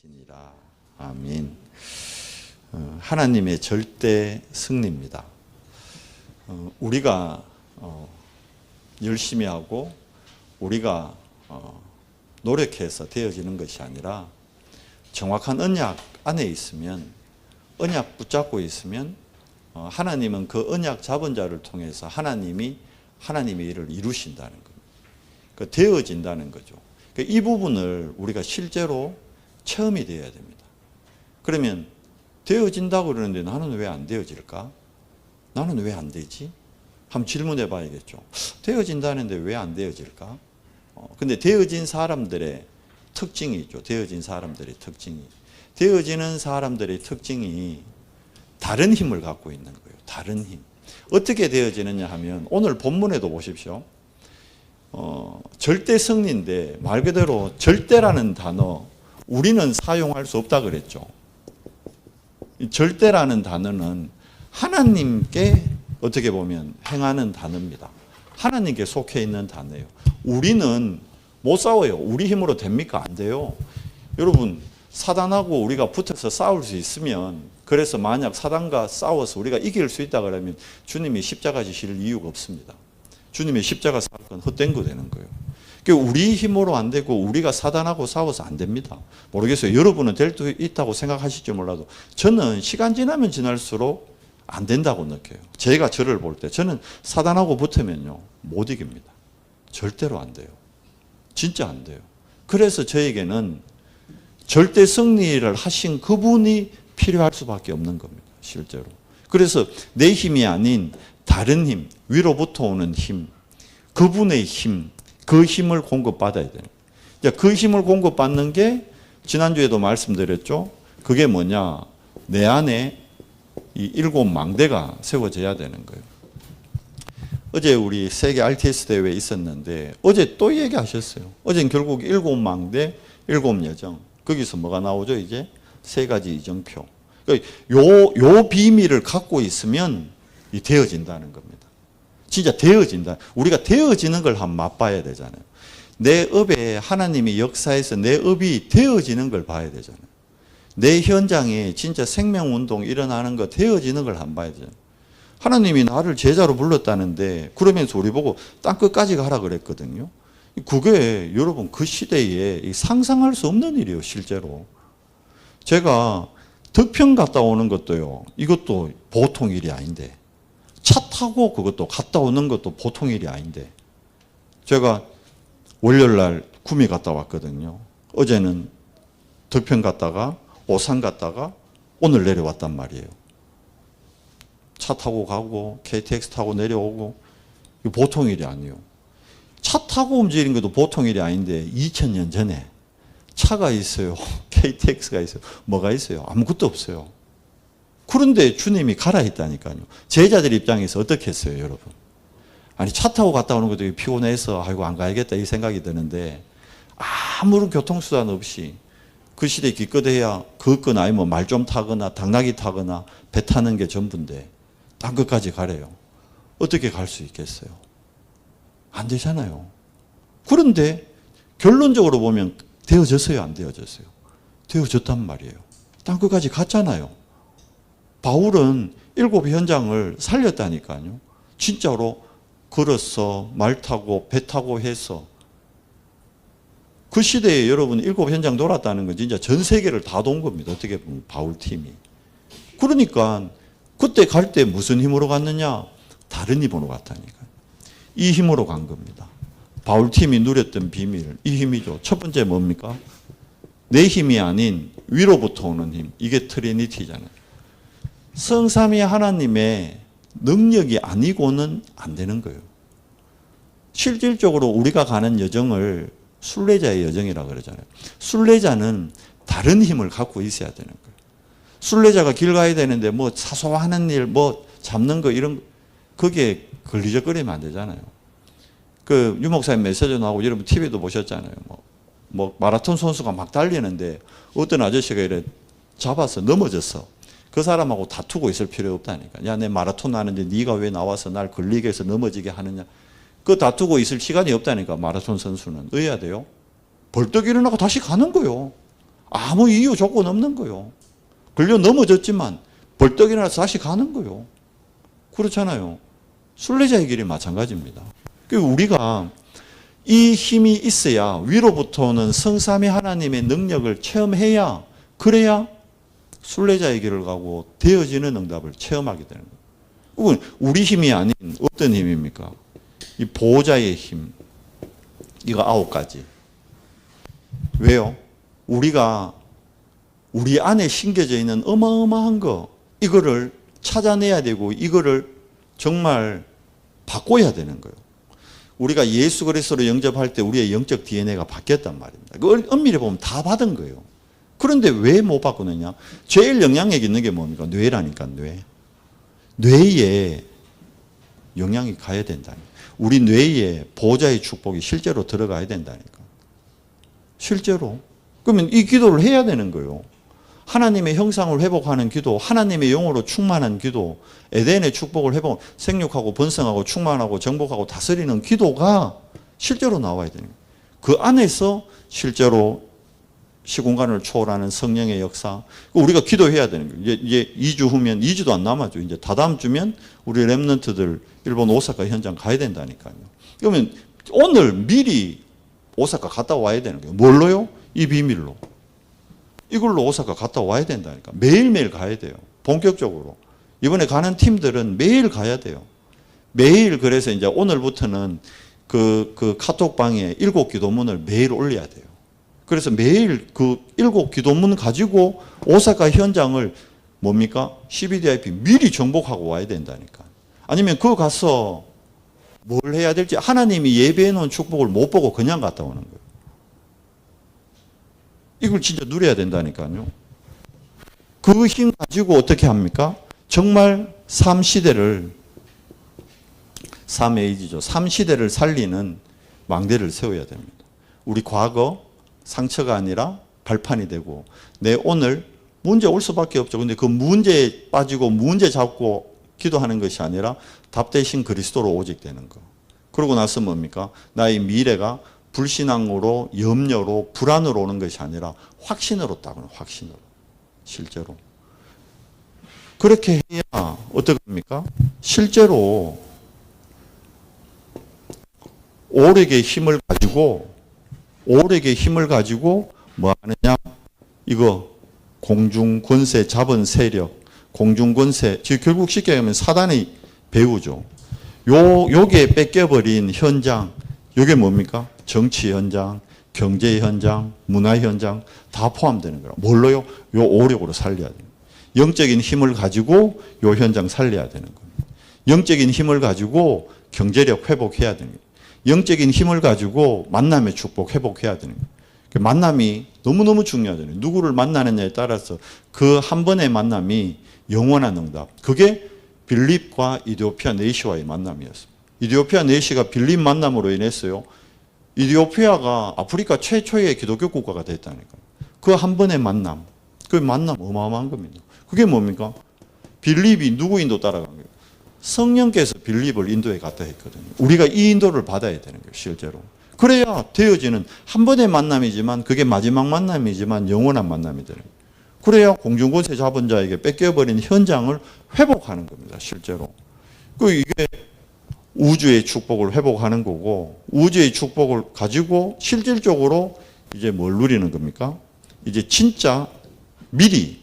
지니라. 아멘. 하나님의 절대 승리입니다. 우리가 열심히 하고 우리가 노력해서 되어지는 것이 아니라 정확한 언약 안에 있으면, 언약 붙잡고 있으면 하나님은 그 언약 잡은 자를 통해서 하나님이 하나님의 일을 이루신다는 겁니다. 그 되어진다는 거죠. 이 부분을 우리가 실제로 체험이 되어야 됩니다. 그러면 되어진다고 그러는데 나는 왜 안 되어질까? 나는 왜 안 되지? 한번 질문해 봐야겠죠. 되어진다는데 왜 안 되어질까? 근데 되어진 사람들의 특징이 있죠. 되어진 사람들의 특징이. 되어지는 사람들의 특징이 다른 힘을 갖고 있는 거예요. 다른 힘. 어떻게 되어지느냐 하면 오늘 본문에도 보십시오. 절대 승리인데 말 그대로 절대라는 단어 우리는 사용할 수 없다 그랬죠. 이 절대라는 단어는 하나님께 어떻게 보면 행하는 단어입니다. 하나님께 속해 있는 단어예요. 우리는 못 싸워요. 우리 힘으로 됩니까? 안 돼요. 여러분, 사단하고 우리가 붙어서 싸울 수 있으면, 그래서 만약 사단과 싸워서 우리가 이길 수 있다 그러면 주님이 십자가 지실 이유가 없습니다. 주님의 십자가 사건 헛된 거 되는 거예요. 우리 힘으로 안 되고 우리가 사단하고 싸워서 안 됩니다. 모르겠어요. 여러분은 될 수 있다고 생각하실지 몰라도 저는 시간 지나면 지날수록 안 된다고 느껴요. 제가 저를 볼 때 저는 사단하고 붙으면요 못 이깁니다. 절대로 안 돼요. 진짜 안 돼요. 그래서 저에게는 절대 승리를 하신 그분이 필요할 수밖에 없는 겁니다. 실제로. 그래서 내 힘이 아닌 다른 힘, 위로부터 오는 힘, 그분의 힘, 그 힘을 공급받아야 돼요. 그 힘을 공급받는 게 지난주에도 말씀드렸죠. 그게 뭐냐? 내 안에 이 7망대가 세워져야 되는 거예요. 어제 우리 세계 RTS 대회에 있었는데 어제 또 얘기하셨어요. 어제는 결국 7망대, 7여정. 거기서 뭐가 나오죠? 이제 3가지 이정표. 요 비밀을 갖고 있으면 이 되어진다는 겁니다. 진짜 되어진다. 우리가 되어지는 걸 한번 맛봐야 되잖아요. 내 업에 하나님이 역사에서 내 업이 되어지는 걸 봐야 되잖아요. 내 현장에 진짜 생명운동 일어나는 거 되어지는 걸 한번 봐야 되잖아요. 하나님이 나를 제자로 불렀다는데 그러면서 우리 보고 땅끝까지 가라 그랬거든요. 그게 여러분 그 시대에 상상할 수 없는 일이에요. 실제로. 제가 덕평 갔다 오는 것도요. 이것도 보통 일이 아닌데. 차 타고 그것도 갔다 오는 것도 보통 일이 아닌데. 제가 월요일날 구미 갔다 왔거든요. 어제는 덕평 갔다가 오산 갔다가 오늘 내려왔단 말이에요. 차 타고 가고 KTX 타고 내려오고 이거 보통 일이 아니에요. 차 타고 움직이는 것도 보통 일이 아닌데 2000년 전에 차가 있어요. KTX가 있어요. 뭐가 있어요? 아무것도 없어요. 그런데 주님이 가라 했다니까요. 제자들 입장에서 어떻게 했어요, 여러분? 아니 차 타고 갔다 오는 것도 피곤해서 아이고 안 가야겠다 이 생각이 드는데 아무런 교통수단 없이 그 시대에 기껏해야 그건 아니면 말 좀 타거나 당나귀 타거나 배 타는 게 전부인데 땅끝까지 가래요. 어떻게 갈 수 있겠어요? 안 되잖아요. 그런데 결론적으로 보면 되어졌어요, 안 되어졌어요? 되어졌단 말이에요. 땅끝까지 갔잖아요. 바울은 7현장을 살렸다니까요. 진짜로 걸어서 말 타고 배 타고 해서 그 시대에 여러분 7현장 돌았다는 건 진짜 전 세계를 다 돈 겁니다. 어떻게 보면 바울 팀이. 그러니까 그때 갈 때 무슨 힘으로 갔느냐? 다른 힘으로 갔다니까요. 이 힘으로 간 겁니다. 바울 팀이 누렸던 비밀, 이 힘이죠. 첫 번째 뭡니까? 내 힘이 아닌 위로부터 오는 힘. 이게 트리니티잖아요. 성삼위 하나님의 능력이 아니고는 안 되는 거예요. 실질적으로 우리가 가는 여정을 순례자의 여정이라고 그러잖아요. 순례자는 다른 힘을 갖고 있어야 되는 거예요. 순례자가 길 가야 되는데 뭐 사소한 일, 뭐 잡는 거 이런 그게 걸리적거리면 안 되잖아요. 그 유 목사님 메시지 나오고 여러분 TV도 보셨잖아요. 뭐 마라톤 선수가 막 달리는데 어떤 아저씨가 이래 잡아서 넘어졌어. 그 사람하고 다투고 있을 필요 없다니까. 야, 내 마라톤 하는데 네가 왜 나와서 날 걸리게 해서 넘어지게 하느냐. 그 다투고 있을 시간이 없다니까. 마라톤 선수는. 어야 돼요. 벌떡 일어나고 다시 가는 거요. 아무 이유 조건 없는 거요. 걸려 넘어졌지만 벌떡 일어나서 다시 가는 거요. 그렇잖아요. 순례자의 길이 마찬가지입니다. 우리가 이 힘이 있어야 위로부터 오는 성삼위 하나님의 능력을 체험해야, 그래야 순례자의 길을 가고 되어지는 응답을 체험하게 되는 거예요. 이건 우리 힘이 아닌 어떤 힘입니까? 이 보호자의 힘. 이거 9가지. 왜요? 우리가 우리 안에 심겨져 있는 어마어마한 거, 이거를 찾아내야 되고 이거를 정말 바꿔야 되는 거예요. 우리가 예수 그리스도를 영접할 때 우리의 영적 DNA가 바뀌었단 말입니다. 그걸 엄밀히 보면 다 받은 거예요. 그런데 왜 못 바꾸느냐? 제일 영향력 있는 게 뭡니까? 뇌라니까, 뇌. 뇌에 영향이 가야 된다니까. 우리 뇌에 보호자의 축복이 실제로 들어가야 된다니까. 실제로. 그러면 이 기도를 해야 되는 거예요. 하나님의 형상을 회복하는 기도, 하나님의 영으로 충만한 기도, 에덴의 축복을 회복, 생육하고 번성하고 충만하고 정복하고 다스리는 기도가 실제로 나와야 되는 거예요. 그 안에서 실제로 시공간을 초월하는 성령의 역사, 우리가 기도해야 되는 거예요. 이제 2주 후면, 2주도 안 남았죠. 이제 다다음 주면 우리 렘넌트들 일본 오사카 현장 가야 된다니까요. 그러면 오늘 미리 오사카 갔다 와야 되는 거예요. 뭘로요? 이 비밀로. 이걸로 오사카 갔다 와야 된다니까. 매일매일 가야 돼요. 본격적으로. 이번에 가는 팀들은 매일 가야 돼요. 매일. 그래서 이제 오늘부터는 그 카톡방에 7기도문을 매일 올려야 돼요. 그래서 매일 그 7기도문 가지고 오사카 현장을 뭡니까? CBDIP 미리 정복하고 와야 된다니까. 아니면 그거 가서 뭘 해야 될지, 하나님이 예배해 놓은 축복을 못 보고 그냥 갔다 오는 거예요. 이걸 진짜 누려야 된다니까요. 그 힘 가지고 어떻게 합니까? 정말 삶시대를, 3A죠. 삶시대를 살리는 망대를 세워야 됩니다. 우리 과거 상처가 아니라 발판이 되고, 내 오늘 문제 올 수밖에 없죠. 근데 그 문제에 빠지고 문제 잡고 기도하는 것이 아니라 답 대신 그리스도로 오직 되는 거. 그러고 나서 뭡니까? 나의 미래가 불신앙으로, 염려로, 불안으로 오는 것이 아니라 확신으로 따르는, 확신으로. 실제로. 그렇게 해야 어떻게 합니까? 실제로 오력의 힘을 가지고, 오력의 힘을 가지고 뭐 하느냐? 이거 공중 권세 잡은 세력, 공중 권세, 즉 결국 쉽게 하면 사단의 배후죠. 요게 뺏겨버린 현장, 요게 뭡니까? 정치 현장, 경제 현장, 문화 현장 다 포함되는 거라. 뭘로요? 요 오력으로 살려야 돼요. 영적인 힘을 가지고 요 현장 살려야 되는 겁니다. 영적인 힘을 가지고 경제력 회복해야 되는 거예요. 영적인 힘을 가지고 만남의 축복 회복해야 되는 거예요. 만남이 너무너무 중요하잖아요. 누구를 만나느냐에 따라서 그 한 번의 만남이 영원한 응답. 그게 빌립과 이디오피아 네시와의 만남이었습니다. 이디오피아 네시가 빌립 만남으로 인했어요. 이디오피아가 아프리카 최초의 기독교 국가가 됐다니까요. 그 한 번의 만남. 그 만남 어마어마한 겁니다. 그게 뭡니까? 빌립이 누구 인도 따라간 거예요? 성령께서 빌립을 인도에 갔다 했거든요. 우리가 이 인도를 받아야 되는 거예요. 실제로. 그래야 되어지는 한 번의 만남이지만 그게 마지막 만남이지만 영원한 만남이 되는 거예요. 그래야 공중권세 잡은 자에게 뺏겨버린 현장을 회복하는 겁니다. 실제로. 이게 우주의 축복을 회복하는 거고, 우주의 축복을 가지고 실질적으로 이제 뭘 누리는 겁니까? 이제 진짜 미리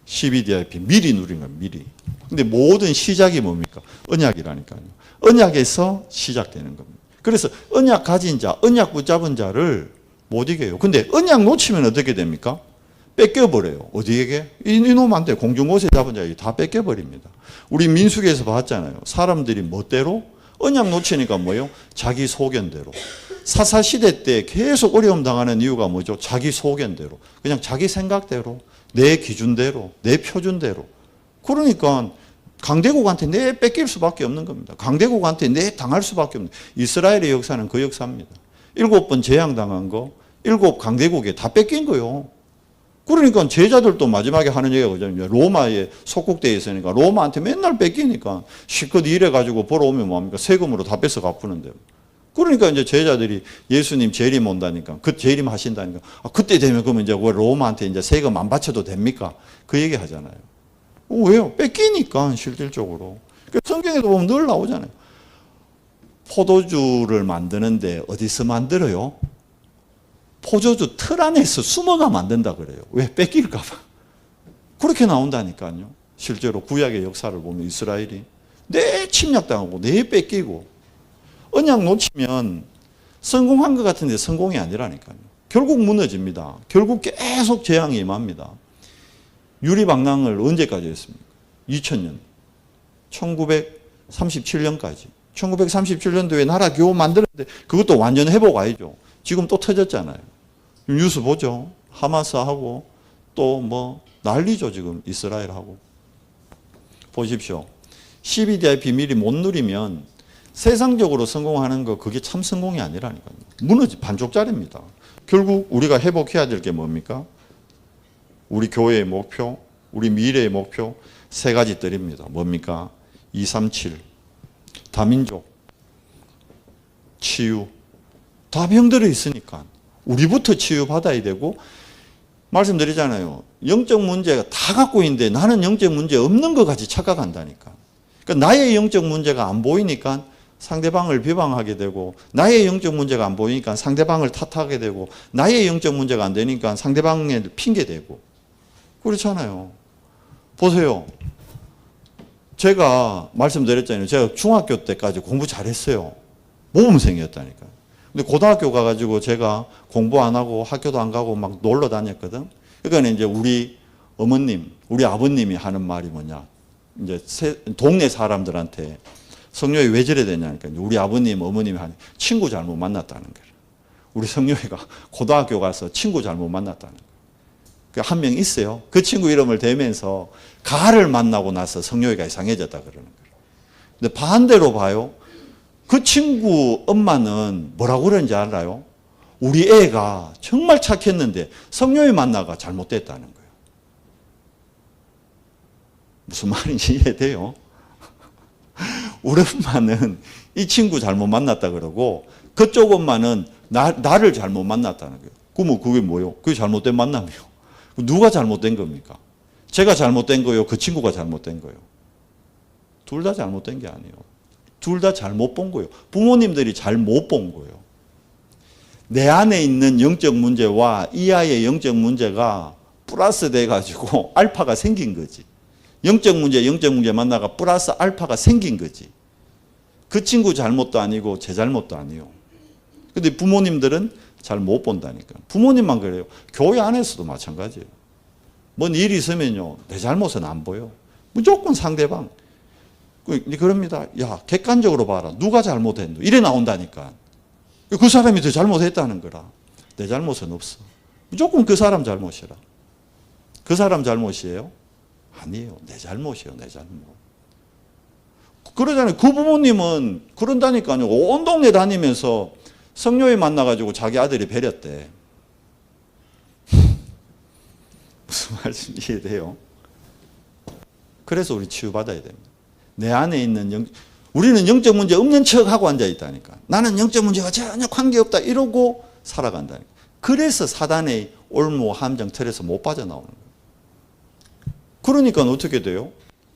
CBDIP 미리 누리는 거예요. 미리. 근데 모든 시작이 뭡니까? 언약이라니까요. 언약에서 시작되는 겁니다. 그래서 언약 가진 자, 언약 붙잡은 자를 못 이겨요. 근데 언약 놓치면 어떻게 됩니까? 뺏겨버려요. 어디에게? 이놈한테 공중곳에 잡은 자에게 다 뺏겨버립니다. 우리 민수기에서 봤잖아요. 사람들이 멋대로 언약 놓치니까 뭐예요? 자기 소견대로. 사사시대 때 계속 어려움 당하는 이유가 뭐죠? 자기 소견대로. 그냥 자기 생각대로, 내 기준대로, 내 표준대로. 그러니까 강대국한테 내 뺏길 수밖에 없는 겁니다. 강대국한테 내 당할 수밖에 없는. 이스라엘의 역사는 그 역사입니다. 7번 재앙당한 거, 7 강대국에 다 뺏긴 거요. 그러니까 제자들도 마지막에 하는 얘기가 뭐냐면 로마에 속국되어 있으니까 로마한테 맨날 뺏기니까 실컷 일해가지고 벌어오면 뭐합니까? 세금으로 다 뺏어 갚는데. 그러니까 이제 제자들이 예수님 재림 온다니까, 그 재림 하신다니까, 그때 되면 그러면 이제 왜 로마한테 이제 세금 안 바쳐도 됩니까? 그 얘기 하잖아요. 왜요? 뺏기니까 실질적으로. 성경에도 보면 늘 나오잖아요. 포도주를 만드는데 어디서 만들어요? 포도주 틀 안에서 숨어가 만든다 그래요. 왜? 뺏길까 봐. 그렇게 나온다니까요. 실제로 구약의 역사를 보면 이스라엘이 내 침략당하고 내 뺏기고 언약 놓치면 성공한 것 같은데 성공이 아니라니까요. 결국 무너집니다. 결국 계속 재앙이 임합니다. 유리방랑을 언제까지 했습니까? 2000년. 1937년까지. 1937년도에 나라 겨우 만들었는데 그것도 완전 회복 아니죠. 지금 또 터졌잖아요. 뉴스 보죠. 하마스하고 또 뭐 난리죠. 지금 이스라엘하고. 보십시오. 12대의 비밀이 못 누리면 세상적으로 성공하는 거 그게 참 성공이 아니라니까요. 무너지 반쪽짜리입니다. 결국 우리가 회복해야 될 게 뭡니까? 우리 교회의 목표, 우리 미래의 목표 세 가지 뜰입니다. 뭡니까? 237, 다민족, 치유. 다 병들어 있으니까 우리부터 치유받아야 되고, 말씀드리잖아요. 영적 문제가 다 갖고 있는데 나는 영적 문제 없는 것 같이 착각한다니까. 그러니까 나의 영적 문제가 안 보이니까 상대방을 비방하게 되고, 나의 영적 문제가 안 보이니까 상대방을 탓하게 되고, 나의 영적 문제가 안 되니까 상대방에 핑계대고. 그렇잖아요. 보세요. 제가 말씀드렸잖아요. 제가 중학교 때까지 공부 잘했어요. 모범생이었다니까요. 근데 고등학교 가가지고 제가 공부 안 하고 학교도 안 가고 막 놀러 다녔거든. 그러니까 이제 우리 어머님, 우리 아버님이 하는 말이 뭐냐. 이제 동네 사람들한테 성녀이 왜 저래 되냐니까 우리 아버님, 어머님이 하는 친구 잘못 만났다는 거예요. 우리 성녀이가 고등학교 가서 친구 잘못 만났다는 거예요. 한 명 있어요. 그 친구 이름을 대면서 가를 만나고 나서 성녀이가 이상해졌다 그러는 거예요. 근데 반대로 봐요. 그 친구 엄마는 뭐라고 그러는지 알아요? 우리 애가 정말 착했는데 성녀이 만나가 잘못됐다는 거예요. 무슨 말인지 이해돼요? 우리 엄마는 이 친구 잘못 만났다 그러고 그쪽 엄마는 나를 잘못 만났다는 거예요. 그러면 그게 뭐예요? 그게 잘못된 만남이요. 누가 잘못된 겁니까? 제가 잘못된 거예요? 그 친구가 잘못된 거예요? 둘 다 잘못된 게 아니에요. 둘 다 잘못 본 거예요. 부모님들이 잘못 본 거예요. 내 안에 있는 영적 문제와 이 아이의 영적 문제가 플러스 돼가지고 알파가 생긴 거지. 영적 문제 만나가 플러스 알파가 생긴 거지. 그 친구 잘못도 아니고 제 잘못도 아니에요. 근데 부모님들은 잘 못 본다니까. 부모님만 그래요. 교회 안에서도 마찬가지예요. 뭔 일이 있으면요, 내 잘못은 안 보여. 무조건 상대방. 그럽니다. 야, 객관적으로 봐라. 누가 잘못했노? 이래 나온다니까. 그 사람이 더 잘못했다는 거라. 내 잘못은 없어. 무조건 그 사람 잘못이라. 그 사람 잘못이에요? 아니에요. 내 잘못이에요. 내 잘못. 그러잖아요. 그 부모님은 그런다니까요. 온 동네 다니면서 성녀에 만나가지고 자기 아들이 배렸대. 무슨 말인지 이해돼요? 그래서 우리 치유받아야 됩니다. 내 안에 있는 우리는 영적 문제 없는 척하고 앉아있다니까. 나는 영적 문제가 전혀 관계없다 이러고 살아간다니까. 그래서 사단의 올무 함정 틀에서 못 빠져나오는 거예요. 그러니까 어떻게 돼요?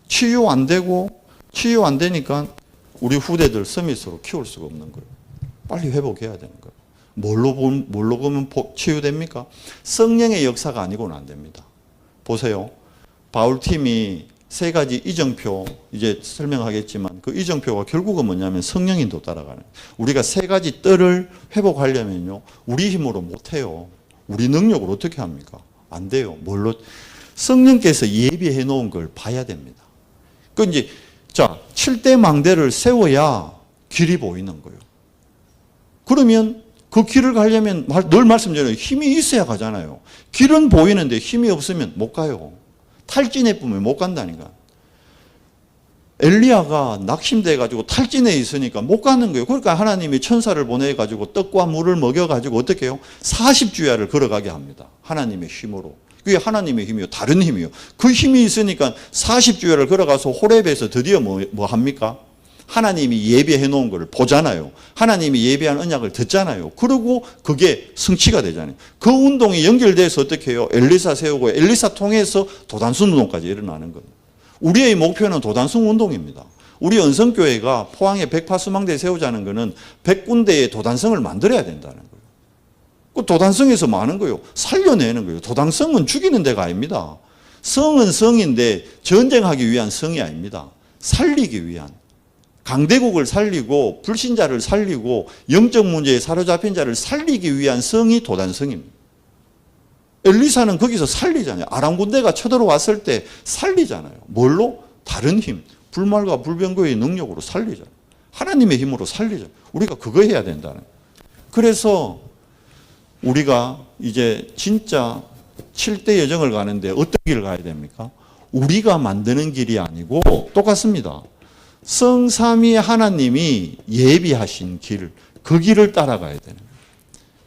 치유 안 되고 치유 안 되니까 우리 후대들 서밋으로 키울 수가 없는 거예요. 빨리 회복해야 되는 거예요. 뭘로 보면 치유됩니까? 성령의 역사가 아니고는 안 됩니다. 보세요. 바울팀이 세 가지 이정표 이제 설명하겠지만 그 이정표가 결국은 뭐냐면 성령인도 따라가는. 우리가 세 가지 뜰을 회복하려면요. 우리 힘으로 못해요. 우리 능력으로 어떻게 합니까? 안 돼요. 뭘로? 성령께서 예비해 놓은 걸 봐야 됩니다. 그 이제 자 7대 망대를 세워야 길이 보이는 거예요. 그러면 그 길을 가려면 늘 말씀드려요. 힘이 있어야 가잖아요. 길은 보이는데 힘이 없으면 못 가요. 탈진해 보면 못 간다니까. 엘리야가 낙심돼가지고 탈진해 있으니까 못 가는 거예요. 그러니까 하나님이 천사를 보내가지고 떡과 물을 먹여가지고 어떻게 해요? 40주야를 걸어가게 합니다. 하나님의 힘으로. 그게 하나님의 힘이요. 다른 힘이요. 그 힘이 있으니까 40주야를 걸어가서 호렙에서 드디어 뭐 합니까? 하나님이 예비해 놓은 걸 보잖아요. 하나님이 예비한 언약을 듣잖아요. 그리고 그게 성취가 되잖아요. 그 운동이 연결돼서 어떻게 해요? 엘리사 세우고 엘리사 통해서 도단순 운동까지 일어나는 겁니다. 우리의 목표는 도단순 운동입니다. 우리 은성교회가 포항에 108수망대 세우자는 것은 100군데의 도단성을 만들어야 된다는 거예요. 그 도단성에서 뭐 하는 거예요? 살려내는 거예요. 도단성은 죽이는 데가 아닙니다. 성은 성인데 전쟁하기 위한 성이 아닙니다. 살리기 위한. 강대국을 살리고 불신자를 살리고 영적 문제에 사로잡힌 자를 살리기 위한 성이 도단성입니다. 엘리사는 거기서 살리잖아요. 아람 군대가 쳐들어왔을 때 살리잖아요. 뭘로? 다른 힘. 불말과 불병거의 능력으로 살리잖아요. 하나님의 힘으로 살리잖아요. 우리가 그거 해야 된다는 거예요. 그래서 우리가 이제 진짜 7대 여정을 가는데 어떤 길을 가야 됩니까? 우리가 만드는 길이 아니고 똑같습니다. 성삼위 하나님이 예비하신 길, 그 길을 따라가야 되는 거예요.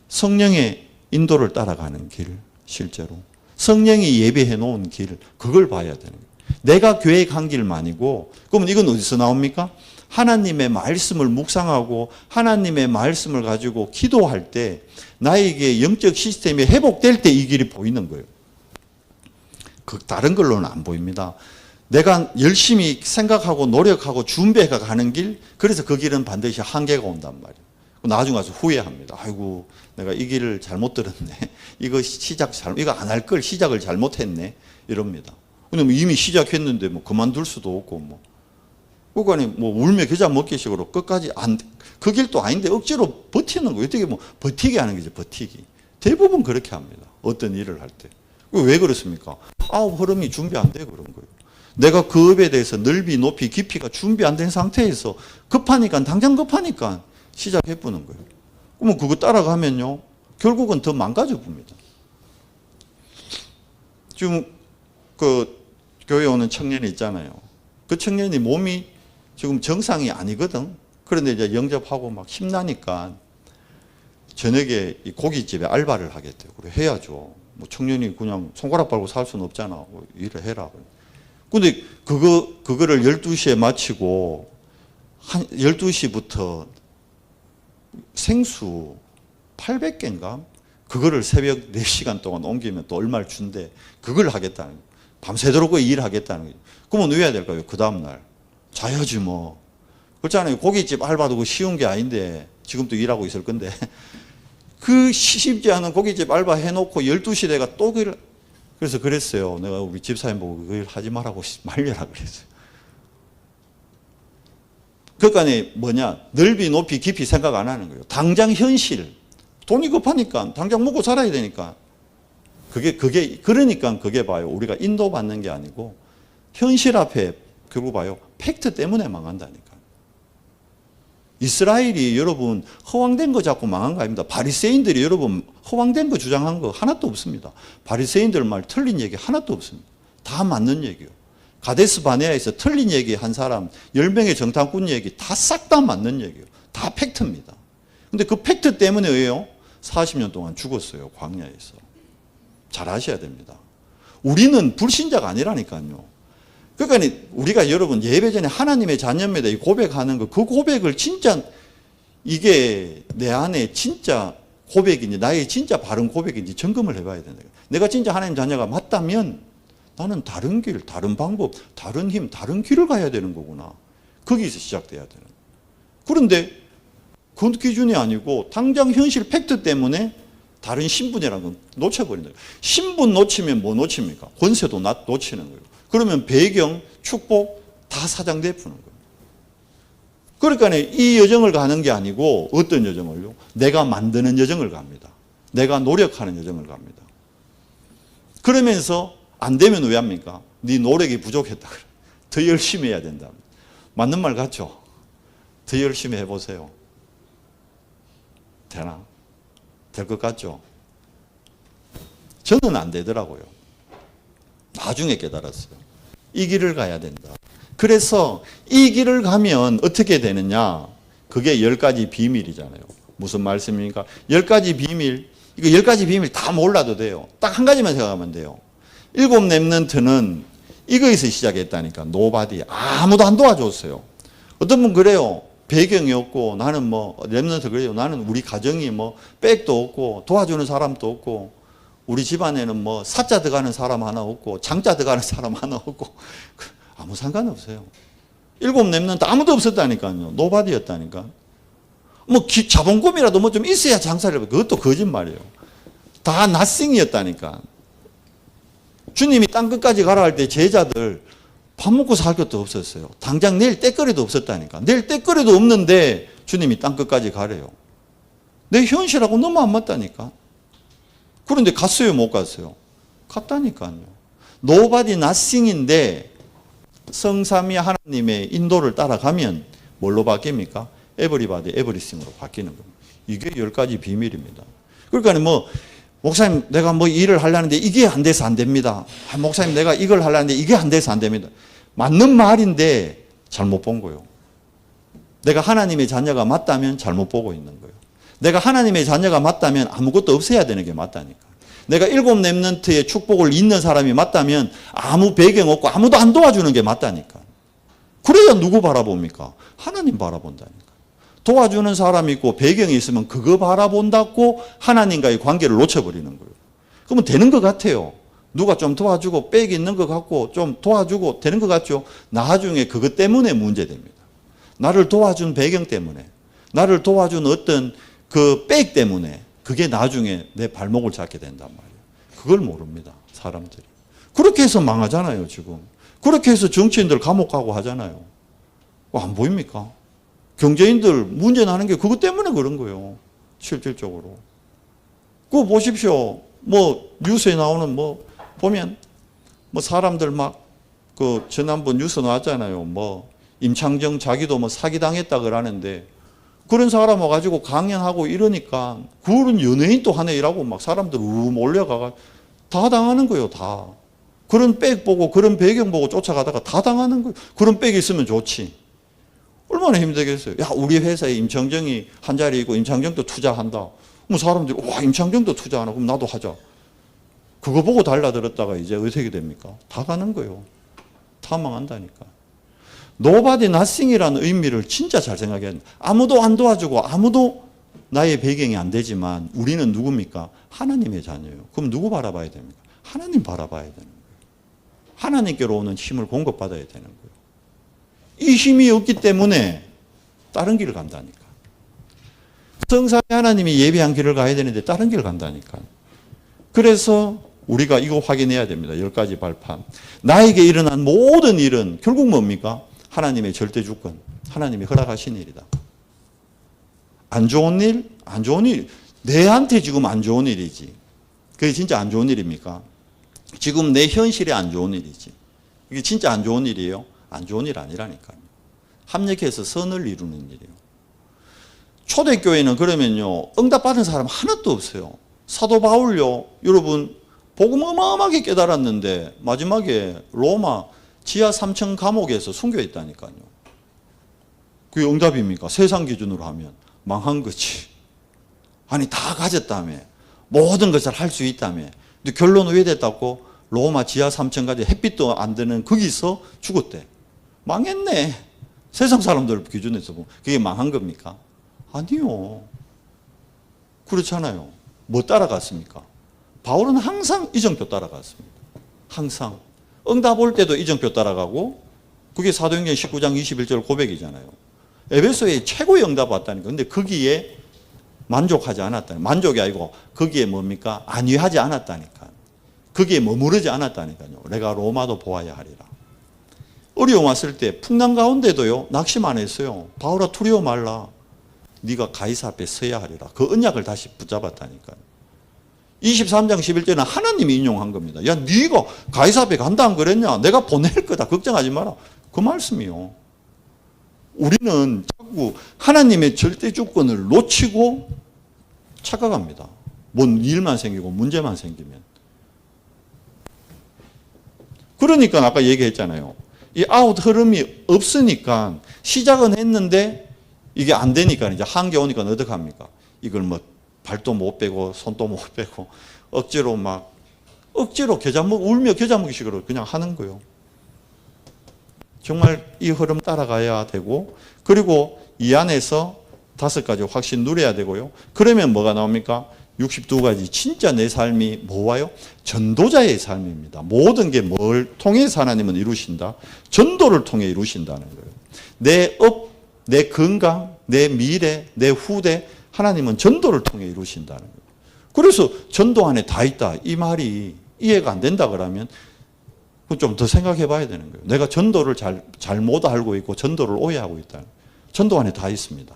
성령의 인도를 따라가는 길, 실제로. 성령이 예비해 놓은 길, 그걸 봐야 되는 거예요. 내가 계획한 길만이고, 그러면 이건 어디서 나옵니까? 하나님의 말씀을 묵상하고 하나님의 말씀을 가지고 기도할 때 나에게 영적 시스템이 회복될 때 이 길이 보이는 거예요. 그 다른 걸로는 안 보입니다. 내가 열심히 생각하고 노력하고 준비해 가는 길, 그래서 그 길은 반드시 한계가 온단 말이에요. 나중에 가서 후회합니다. 아이고, 내가 이 길을 잘못 들었네. 이거 이거 안 할 걸 시작을 잘못했네. 이럽니다. 왜냐면 이미 시작했는데 뭐 그만둘 수도 없고 뭐. 그러니까 뭐 울며 겨자 먹기식으로 끝까지 그 길도 아닌데 억지로 버티는 거예요. 어떻게 뭐 버티게 하는 거죠, 버티기. 대부분 그렇게 합니다. 어떤 일을 할 때. 왜 그렇습니까? 흐름이 준비 안 돼 그런 거예요. 내가 그 업에 대해서 넓이, 높이, 깊이가 준비 안 된 상태에서 당장 급하니까 시작해 보는 거예요. 그러면 그거 따라가면요, 결국은 더 망가져 봅니다. 지금 그 교회 오는 청년이 있잖아요. 그 청년이 몸이 지금 정상이 아니거든. 그런데 이제 영접하고 막 힘나니까 저녁에 이 고깃집에 알바를 하겠대요. 그래 해야죠. 뭐 청년이 그냥 손가락 빨고 살 수는 없잖아. 일을 해라. 근데 그거를 12시에 마치고 한 12시부터 생수 800개인가? 그거를 새벽 4시간 동안 옮기면 또 얼마를 준대. 그걸 하겠다는 거예요. 밤새도록 일하겠다는 거예요. 그러면 왜 해야 될까요? 그 다음날. 자야지 뭐. 그렇잖아요. 고깃집 알바도 쉬운 게 아닌데 지금도 일하고 있을 건데 그 쉽지 않은 고깃집 알바 해놓고 12시 내가 또 그래서 그랬어요. 내가 우리 집사님 보고 그 일 하지 말라고 말려라 그랬어요. 그러니까 뭐냐, 넓이 높이 깊이 생각 안 하는 거예요. 당장 현실. 돈이 급하니까 당장 먹고 살아야 되니까. 그러니까 그게 봐요. 우리가 인도받는 게 아니고 현실 앞에 결국 봐요. 팩트 때문에 망한다니까. 이스라엘이 여러분 허황된 거 잡고 망한 거 아닙니다. 바리새인들이 여러분 허황된 거 주장한 거 하나도 없습니다. 바리새인들 말 틀린 얘기 하나도 없습니다. 다 맞는 얘기요. 가데스 바네아에서 틀린 얘기 한 사람 10명의 정탐꾼 얘기 다 싹 다 맞는 얘기요. 다 팩트입니다. 근데 그 팩트 때문에 왜요? 40년 동안 죽었어요. 광야에서. 잘 아셔야 됩니다. 우리는 불신자가 아니라니까요. 그러니까 우리가 여러분 예배 전에 하나님의 자녀입니다. 이 고백하는 거, 그 고백을 진짜 이게 내 안에 진짜 고백인지 나의 진짜 바른 고백인지 점검을 해봐야 된다. 내가 진짜 하나님 자녀가 맞다면 나는 다른 길, 다른 방법, 다른 힘, 다른 길을 가야 되는 거구나. 거기서 시작돼야 되는 거예요. 그런데 그 기준이 아니고 당장 현실 팩트 때문에 다른 신분이라는 건 놓쳐버린다. 신분 놓치면 뭐 놓칩니까? 권세도 놓치는 거예요. 그러면 배경, 축복 다 사장돼 푸는 거예요. 그러니까 이 여정을 가는 게 아니고 어떤 여정을요? 내가 만드는 여정을 갑니다. 내가 노력하는 여정을 갑니다. 그러면서 안 되면 왜 합니까? 네 노력이 부족했다. 더 열심히 해야 된다. 맞는 말 같죠? 더 열심히 해보세요. 되나? 될 것 같죠? 저는 안 되더라고요. 나중에 깨달았어요. 이 길을 가야 된다. 그래서 이 길을 가면 어떻게 되느냐? 그게 10가지 비밀이잖아요. 무슨 말씀입니까? 10가지 비밀, 이거 10가지 비밀 다 몰라도 돼요. 딱 한 가지만 생각하면 돼요. 7 랩넌트는 이거에서 시작했다니까. 노바디. 아무도 안 도와줬어요. 어떤 분 그래요. 배경이 없고 나는 뭐 랩런트 그래요. 나는 우리 가정이 뭐 백도 없고 도와주는 사람도 없고 우리 집안에는 뭐 사자 들어가는 사람 하나 없고 장자 들어가는 사람 하나 없고 아무 상관없어요. 7 랩런트 아무도 없었다니까요. 노바디였다니까. 뭐 자본금이라도 뭐 좀 있어야 장사를 해요. 그것도 거짓말이에요. 다 낫싱이었다니까. 주님이 땅끝까지 가라 할 때 제자들 밥 먹고 살 것도 없었어요. 당장 내일 떼거리도 없었다니까. 내일 떼거리도 없는데 주님이 땅끝까지 가래요. 내 현실하고 너무 안 맞다니까. 그런데 갔어요, 못 갔어요? 갔다니까요. Nobody nothing인데 성삼위 하나님의 인도를 따라가면 뭘로 바뀝니까? Everybody, everything으로 바뀌는 겁니다. 이게 10가지 비밀입니다. 그러니까 뭐 목사님 내가 뭐 일을 하려는데 이게 안 돼서 안 됩니다. 목사님 내가 이걸 하려는데 이게 안 돼서 안 됩니다. 맞는 말인데 잘못 본 거예요. 내가 하나님의 자녀가 맞다면 잘못 보고 있는 거예요. 내가 하나님의 자녀가 맞다면 아무것도 없애야 되는 게 맞다니까. 내가 7 랩런트의 축복을 잇는 사람이 맞다면 아무 배경 없고 아무도 안 도와주는 게 맞다니까. 그래야 누구 바라봅니까? 하나님 바라본다니까. 도와주는 사람이 있고 배경이 있으면 그거 바라본다고 하나님과의 관계를 놓쳐버리는 거예요. 그러면 되는 것 같아요. 누가 좀 도와주고 빽이 있는 것 같고 좀 도와주고 되는 것 같죠. 나중에 그것 때문에 문제됩니다. 나를 도와준 배경 때문에, 나를 도와준 어떤 그 빽 때문에 그게 나중에 내 발목을 잡게 된단 말이에요. 그걸 모릅니다, 사람들이. 그렇게 해서 망하잖아요, 지금. 그렇게 해서 정치인들 감옥 가고 하잖아요. 안 보입니까? 경제인들 문제 나는 게 그것 때문에 그런 거예요. 실질적으로. 그거 보십시오. 뭐 뉴스에 나오는 뭐 보면 뭐 사람들 막 그 지난번 뉴스 나왔잖아요. 뭐 임창정 자기도 뭐 사기당했다 그러는데 그런 사람 와가지고 강연하고 이러니까 그런 연예인 또 하나 일하고 막 사람들 몰려가가 다 당하는 거예요. 다. 그런 백 보고 그런 배경 보고 쫓아가다가 다 당하는 거예요. 그런 백이 있으면 좋지. 얼마나 힘들겠어요. 야, 우리 회사에 임창정이 한 자리 있고 임창정도 투자한다. 뭐 사람들이 와, 임창정도 투자하나? 그럼 나도 하자. 그거 보고 달라들었다가 이제 어떻게 됩니까? 다 가는 거예요. 다 망한다니까. Nobody nothing이라는 의미를 진짜 잘 생각해야 합니다. 아무도 안 도와주고 아무도 나의 배경이 안 되지만 우리는 누굽니까? 하나님의 자녀예요. 그럼 누구 바라봐야 됩니까? 하나님 바라봐야 되는 거예요. 하나님께로 오는 힘을 공급받아야 되는 거예요. 이 힘이 없기 때문에 다른 길을 간다니까. 성삼위 하나님이 예비한 길을 가야 되는데 다른 길을 간다니까. 그래서 우리가 이거 확인해야 됩니다. 10가지 발판. 나에게 일어난 모든 일은 결국 뭡니까? 하나님의 절대 주권, 하나님이 허락하신 일이다. 안 좋은 일? 안 좋은 일. 내한테 지금 안 좋은 일이지. 그게 진짜 안 좋은 일입니까? 지금 내 현실에 안 좋은 일이지. 이게 진짜 안 좋은 일이에요? 안 좋은 일 아니라니까요. 합력해서 선을 이루는 일이에요. 초대교회는 그러면요, 응답받은 사람 하나도 없어요. 사도 바울요, 여러분, 복음 어마어마하게 깨달았는데 마지막에 로마 지하 3층 감옥에서 순교했다니까요. 그게 응답입니까? 세상 기준으로 하면 망한 거지. 아니 다 가졌다며. 모든 것을 할 수 있다며. 근데 결론은 왜 됐다고? 로마 지하 3층까지 햇빛도 안 드는 거기서 죽었대. 망했네. 세상 사람들 기준에서 보면 그게 망한 겁니까? 아니요. 그렇잖아요. 뭐 따라갔습니까? 바울은 항상 이정표 따라갔습니다. 항상. 응답 올 때도 이정표 따라가고 그게 사도행전 19장 21절 고백이잖아요. 에베소에 최고의 응답 왔다니까. 근데 거기에 만족하지 않았다니. 만족이 아니고 거기에 뭡니까? 안위하지 않았다니까. 거기에 머무르지 않았다니까요. 내가 로마도 보아야 하리라. 어려움 왔을 때 풍랑 가운데도요. 낙심 안 했어요. 바울아 두려워 말라. 네가 가이사 앞에 서야 하리라. 그 언약을 다시 붙잡았다니까요. 23장 11절은 하나님이 인용한 겁니다. 야, 네가 가이사 앞에 간다 안 그랬냐? 내가 보낼 거다. 걱정하지 마라. 그 말씀이요. 우리는 자꾸 하나님의 절대 주권을 놓치고 착각합니다. 뭔 일만 생기고 문제만 생기면. 그러니까 아까 얘기했잖아요. 이 아웃 흐름이 없으니까 시작은 했는데 이게 안 되니까 이제 한계 오니까 어떡합니까? 이걸 뭐 발도 못 빼고 손도 못 빼고 억지로 막 억지로 울며 겨자먹기식으로 그냥 하는 거예요. 정말 이 흐름 따라가야 되고, 그리고 이 안에서 5가지 확신 누려야 되고요. 그러면 뭐가 나옵니까? 62가지 진짜 내 삶이 뭐와요? 전도자의 삶입니다. 모든 게 뭘 통해서 하나님은 이루신다? 전도를 통해 이루신다는 거예요. 내 내 건강, 내 미래, 내 후대, 하나님은 전도를 통해 이루신다는 거예요. 그래서 전도 안에 다 있다. 이 말이 이해가 안 된다 그러면 좀 더 생각해 봐야 되는 거예요. 내가 전도를 잘못 알고 있고 전도를 오해하고 있다. 전도 안에 다 있습니다.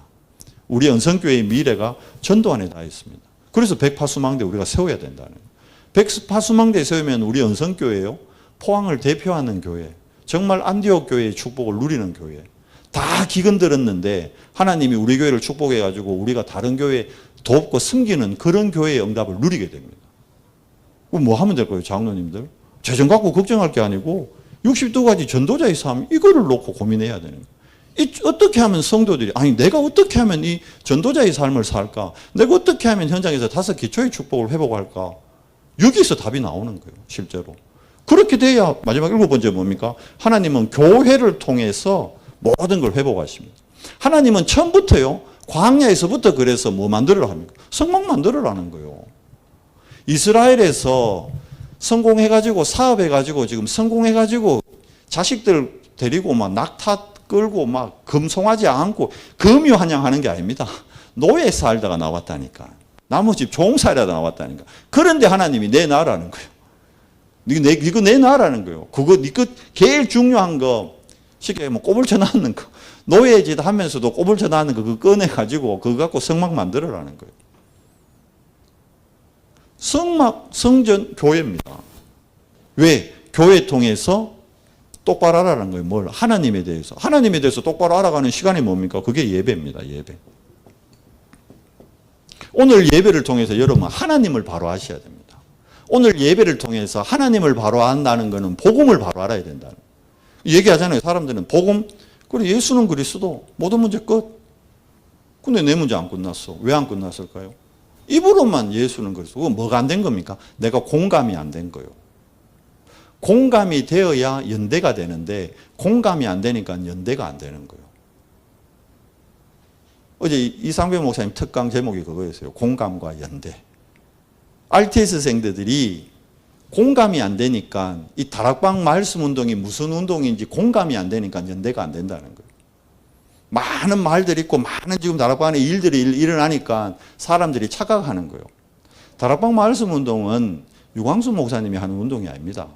우리 은성교회의 미래가 전도 안에 다 있습니다. 그래서 백파수망대 우리가 세워야 된다는 거예요. 백파수망대 세우면 우리 은성교회요, 포항을 대표하는 교회, 정말 안디옥 교회의 축복을 누리는 교회. 다 기근 들었는데 하나님이 우리 교회를 축복해가지고 우리가 다른 교회 돕고 섬기는 그런 교회의 응답을 누리게 됩니다. 그럼 뭐 하면 될까요, 장로님들? 재정 갖고 걱정할 게 아니고 62가지 전도자의 삶, 이거를 놓고 고민해야 되는 거예요. 어떻게 하면 성도들이, 아니 내가 어떻게 하면 이 전도자의 삶을 살까? 내가 어떻게 하면 현장에서 5 기초의 축복을 회복할까? 여기서 답이 나오는 거예요, 실제로. 그렇게 돼야 마지막 7번째 뭡니까? 하나님은 교회를 통해서 모든 걸 회복하십니다. 하나님은 처음부터요, 광야에서부터 그래서 뭐 만들으라 합니까? 성막 만들으라는 거예요. 이스라엘에서 성공해가지고 사업해가지고 지금 성공해가지고 자식들 데리고 막 낙타 끌고 막 금송아지 안고 금유한양하는 게 아닙니다. 노예 살다가 나왔다니까. 나무집 종살이다 나왔다니까. 그런데 하나님이 내놔라는 거예요. 이거 내놔라는 거예요. 그거 제일 중요한 거, 쉽게 얘기하면 꼬불 쳐놨는 거. 노예짓 하면서도 꼬불 쳐놨는 거 그거 꺼내가지고 그거 갖고 성막 만들어라는 거예요. 성막, 성전, 교회입니다. 왜? 교회 통해서 똑바로 알아라는 거예요. 뭘? 하나님에 대해서. 하나님에 대해서 똑바로 알아가는 시간이 뭡니까? 그게 예배입니다. 예배. 오늘 예배를 통해서 여러분 하나님을 바로 아셔야 됩니다. 오늘 예배를 통해서 하나님을 바로 안다는 것은 복음을 바로 알아야 된다는 거예요. 얘기하잖아요. 사람들은 복음, 그래 예수는 그리스도, 모든 문제 끝. 근데 내 문제 안 끝났어. 왜 안 끝났을까요? 입으로만 예수는 그리스도. 그건 뭐가 안 된 겁니까? 내가 공감이 안 된 거예요. 공감이 되어야 연대가 되는데 공감이 안 되니까 연대가 안 되는 거예요. 어제 이상배 목사님 특강 제목이 그거였어요. 공감과 연대. RTS생들이 공감이 안 되니까 이 다락방 말씀 운동이 무슨 운동인지 공감이 안 되니까 연대가 안 된다는 거예요. 많은 말들이 있고 많은 지금 다락방 안에 일들이 일어나니까 사람들이 착각하는 거예요. 다락방 말씀 운동은 유광수 목사님이 하는 운동이 아닙니다.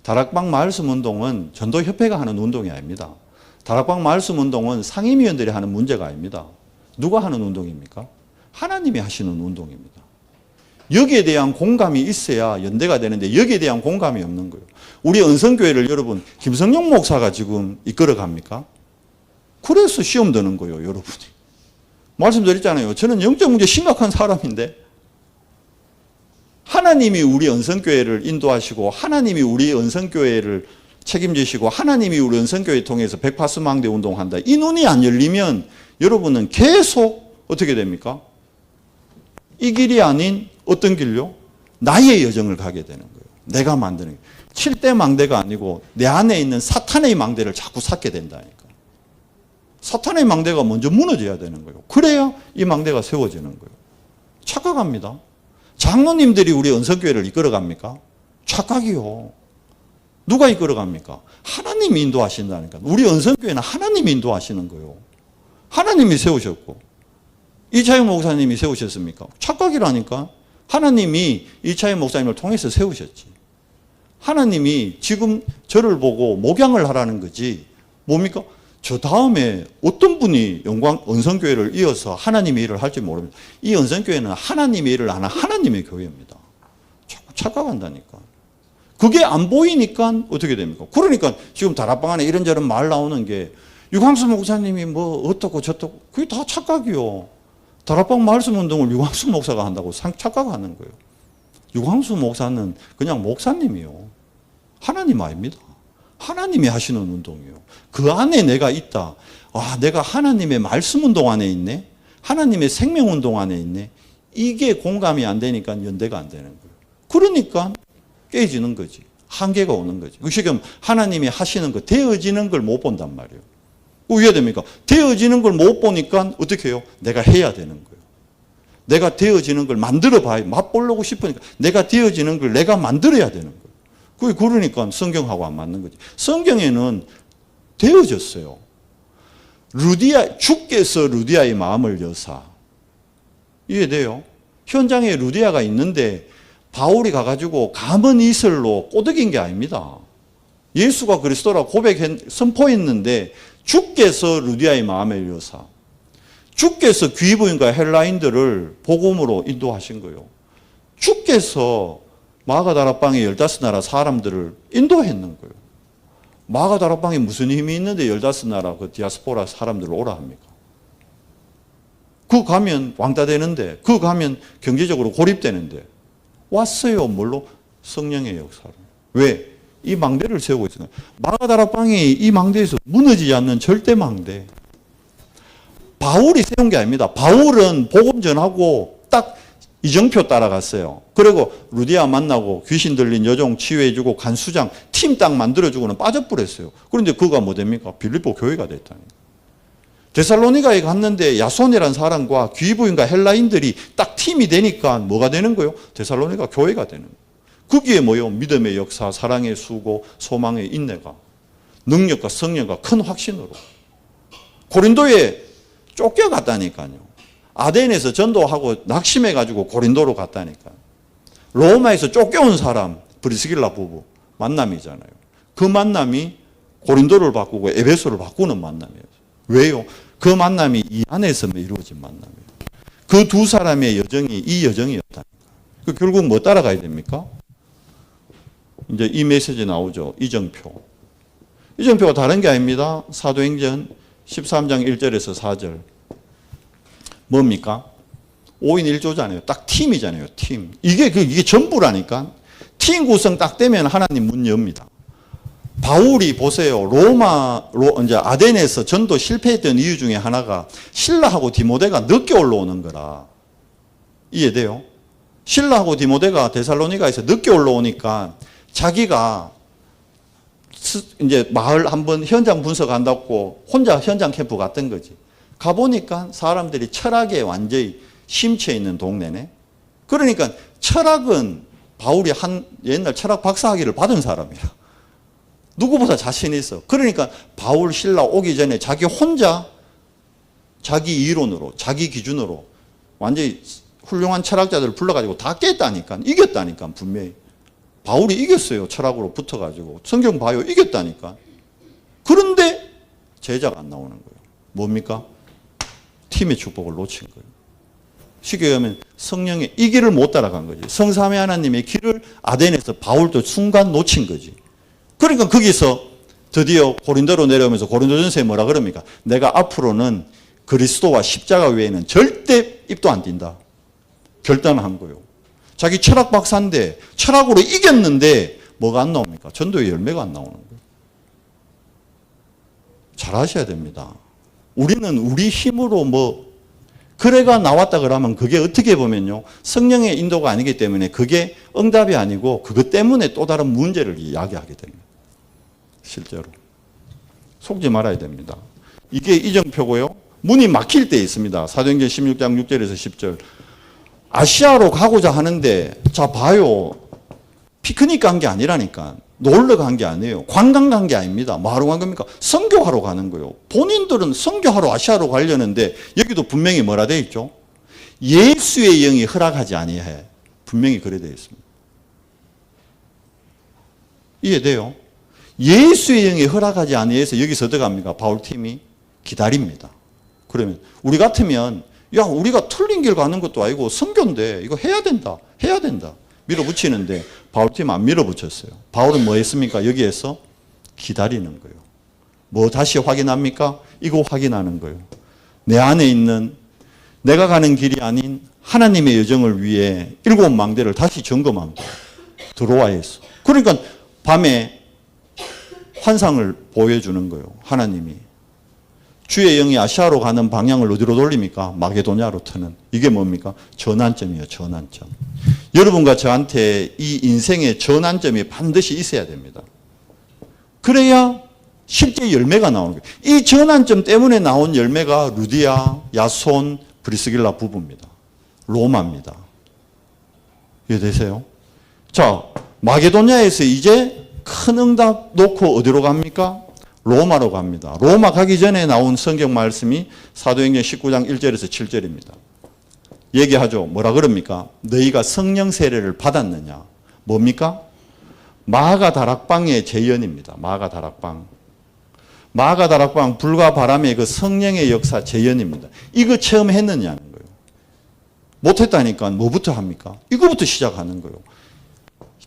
다락방 말씀 운동은 전도협회가 하는 운동이 아닙니다. 다락방 말씀 운동은 상임위원들이 하는 문제가 아닙니다. 누가 하는 운동입니까? 하나님이 하시는 운동입니다. 여기에 대한 공감이 있어야 연대가 되는데 여기에 대한 공감이 없는 거예요. 우리 은성교회를 여러분 김성용 목사가 지금 이끌어갑니까? 그래서 시험 드는 거예요, 여러분이. 말씀드렸잖아요. 저는 영적 문제 심각한 사람인데 하나님이 우리 은성교회를 인도하시고 하나님이 우리 은성교회를 책임지시고 하나님이 우리 은성교회 통해서 백파수망대 운동한다. 이 눈이 안 열리면 여러분은 계속 어떻게 됩니까? 이 길이 아닌 어떤 길요? 나의 여정을 가게 되는 거예요. 내가 만드는 거예요. 7대 망대가 아니고 내 안에 있는 사탄의 망대를 자꾸 쌓게 된다니까. 사탄의 망대가 먼저 무너져야 되는 거예요. 그래야 이 망대가 세워지는 거예요. 착각합니다. 장로님들이 우리 은성교회를 이끌어갑니까? 착각이요. 누가 이끌어갑니까? 하나님이 인도하신다니까. 우리 은성교회는 하나님이 인도하시는 거예요. 하나님이 세우셨고 이차영 목사님이 세우셨습니까? 착각이라니까. 하나님이 이차영 목사님을 통해서 세우셨지. 하나님이 지금 저를 보고 목양을 하라는 거지. 뭡니까? 저 다음에 어떤 분이 영광 은성교회를 이어서 하나님의 일을 할지 모릅니다. 이 은성교회는 하나님의 일을 하는 하나님의 교회입니다. 자꾸 착각한다니까. 그게 안 보이니까 어떻게 됩니까? 그러니까 지금 다락방 안에 이런저런 말 나오는 게 유광수 목사님이 뭐 어떻고 저떻고 그게 다 착각이요. 다락방 말씀 운동을 유광수 목사가 한다고 착각하는 거예요. 유광수 목사는 그냥 목사님이요. 하나님 아닙니다. 하나님이 하시는 운동이에요. 그 안에 내가 있다. 아, 내가 하나님의 말씀 운동 안에 있네. 하나님의 생명 운동 안에 있네. 이게 공감이 안 되니까 연대가 안 되는 거예요. 그러니까 깨지는 거지. 한계가 오는 거지. 지금 하나님이 하시는 거, 되어지는 걸 못 본단 말이에요. 왜 됩니까? 되어지는 걸 못 보니까 어떻게 해요? 내가 해야 되는 거예요. 내가 되어지는 걸 만들어 봐야, 맛보려고 싶으니까 내가 되어지는 걸 내가 만들어야 되는 거예요. 그러니까 성경하고 안 맞는 거지. 성경에는 되어졌어요. 주께서 루디아의 마음을 여사. 이해돼요? 현장에 루디아가 있는데 바울이 가가지고 감은 이슬로 꼬드긴 게 아닙니다. 예수가 그리스도라 선포했는데 주께서 루디아의 마음을 여사. 주께서 귀부인과 헬라인들을 복음으로 인도하신 거예요. 주께서 마가다락방의 15나라 사람들을 인도했는 거예요. 마가다락방에 무슨 힘이 있는데 15나라 그 디아스포라 사람들을 오라 합니까? 그 가면 왕따 되는데, 그 가면 경제적으로 고립되는데, 왔어요. 뭘로? 성령의 역사로. 왜? 이 망대를 세우고 있어요. 마가다락방이 이 망대에서 무너지지 않는 절대 망대. 바울이 세운 게 아닙니다. 바울은 복음 전하고 딱 이정표 따라갔어요. 그리고 루디아 만나고 귀신 들린 여종 치유해주고 간수장 팀 딱 만들어주고는 빠져버렸어요. 그런데 그가 뭐 됩니까? 빌립보 교회가 됐다니. 데살로니가에 갔는데 야손이라는 사람과 귀부인과 헬라인들이 딱 팀이 되니까 뭐가 되는 거예요? 데살로니가 교회가 되는 거예요. 거기에 뭐요? 믿음의 역사, 사랑의 수고, 소망의 인내가, 능력과 성령과 큰 확신으로. 고린도에 쫓겨갔다니까요. 아덴에서 전도하고 낙심해가지고 고린도로 갔다니까. 로마에서 쫓겨온 사람, 브리스길라 부부 만남이잖아요. 그 만남이 고린도를 바꾸고 에베소를 바꾸는 만남이에요. 왜요? 그 만남이 이 안에서 이루어진 만남이에요. 그 두 사람의 여정이 이 여정이었다니까. 결국 뭐 따라가야 됩니까? 이제 이 메시지 나오죠. 이정표. 이정표가 다른 게 아닙니다. 사도행전 13장 1절에서 4절. 뭡니까? 5인 1조잖아요. 딱 팀이잖아요. 팀. 이게 전부라니까. 팀 구성 딱 되면 하나님 문 엽니다. 바울이 보세요. 이제 아덴에서 전도 실패했던 이유 중에 하나가 실라하고 디모데가 늦게 올라오는 거라. 이해돼요? 실라하고 디모데가 데살로니가에서 늦게 올라오니까 자기가 이제 마을 한번 현장 분석한다고 혼자 현장 캠프 갔던 거지. 가보니까 사람들이 철학에 완전히 심취해 있는 동네네. 그러니까 철학은 바울이 옛날 철학 박사학위를 받은 사람이야. 누구보다 자신 있어. 그러니까 바울 신라 오기 전에 자기 혼자 자기 이론으로 자기 기준으로 완전히 훌륭한 철학자들을 불러가지고 다 깼다니까. 이겼다니까 분명히. 바울이 이겼어요. 철학으로 붙어가지고. 성경 봐요. 이겼다니까. 그런데 제자가 안 나오는 거예요. 뭡니까? 팀의 축복을 놓친 거예요. 쉽게 얘기하면 성령의 이 길을 못 따라간 거지. 성삼위 하나님의 길을 아덴에서 바울도 순간 놓친 거지. 그러니까 거기서 드디어 고린도로 내려오면서 고린도전서에 뭐라 그럽니까? 내가 앞으로는 그리스도와 십자가 외에는 절대 입도 안 띈다. 결단한 거예요. 자기 철학 박사인데 철학으로 이겼는데 뭐가 안 나옵니까? 전도의 열매가 안 나오는 거예요. 잘 하셔야 됩니다. 우리는 우리 힘으로 그래가 나왔다 그러면 그게 어떻게 보면요. 성령의 인도가 아니기 때문에 그게 응답이 아니고 그것 때문에 또 다른 문제를 이야기하게 됩니다. 실제로. 속지 말아야 됩니다. 이게 이정표고요. 문이 막힐 때 있습니다. 사도행전 16장 6절에서 10절. 아시아로 가고자 하는데 자 봐요. 피크닉 간 게 아니라니까. 놀러 간 게 아니에요. 관광 간 게 아닙니다. 뭐하러 간 겁니까? 선교하러 가는 거예요. 본인들은 선교하러 아시아로 가려는데 여기도 분명히 뭐라 되어 있죠? 예수의 영이 허락하지 아니해. 분명히 그래 되어 있습니다. 이해돼요? 예수의 영이 허락하지 아니해서 여기서 어떡합니까? 바울팀이 기다립니다. 그러면 우리 같으면 야 우리가 틀린 길 가는 것도 아니고 선교인데 이거 해야 된다. 해야 된다. 밀어붙이는데 바울팀은 안 밀어붙였어요. 바울은 뭐 했습니까? 여기에서 기다리는 거예요. 뭐 다시 확인합니까? 이거 확인하는 거예요. 내 안에 있는 내가 가는 길이 아닌 하나님의 여정을 위해 7망대를 다시 점검한 거예요. 들어와야했어. 그러니까 밤에 환상을 보여주는 거예요. 하나님이. 주의 영이 아시아로 가는 방향을 어디로 돌립니까? 마게도냐로 트는. 이게 뭡니까? 전환점이에요. 전환점. 여러분과 저한테 이 인생의 전환점이 반드시 있어야 됩니다. 그래야 실제 열매가 나오는 거예요. 이 전환점 때문에 나온 열매가 루디아, 야손, 브리스길라 부부입니다. 로마입니다. 이해되세요? 자, 마게도냐에서 이제 큰 응답 놓고 어디로 갑니까? 로마로 갑니다. 로마 가기 전에 나온 성경 말씀이 사도행전 19장 1절에서 7절입니다. 얘기하죠. 뭐라 그럽니까? 너희가 성령 세례를 받았느냐? 뭡니까? 마가 다락방의 재현입니다. 마가 다락방. 마가 다락방 불과 바람의 그 성령의 역사 재현입니다. 이거 처음 했느냐는 거예요. 못했다니까 뭐부터 합니까? 이거부터 시작하는 거예요.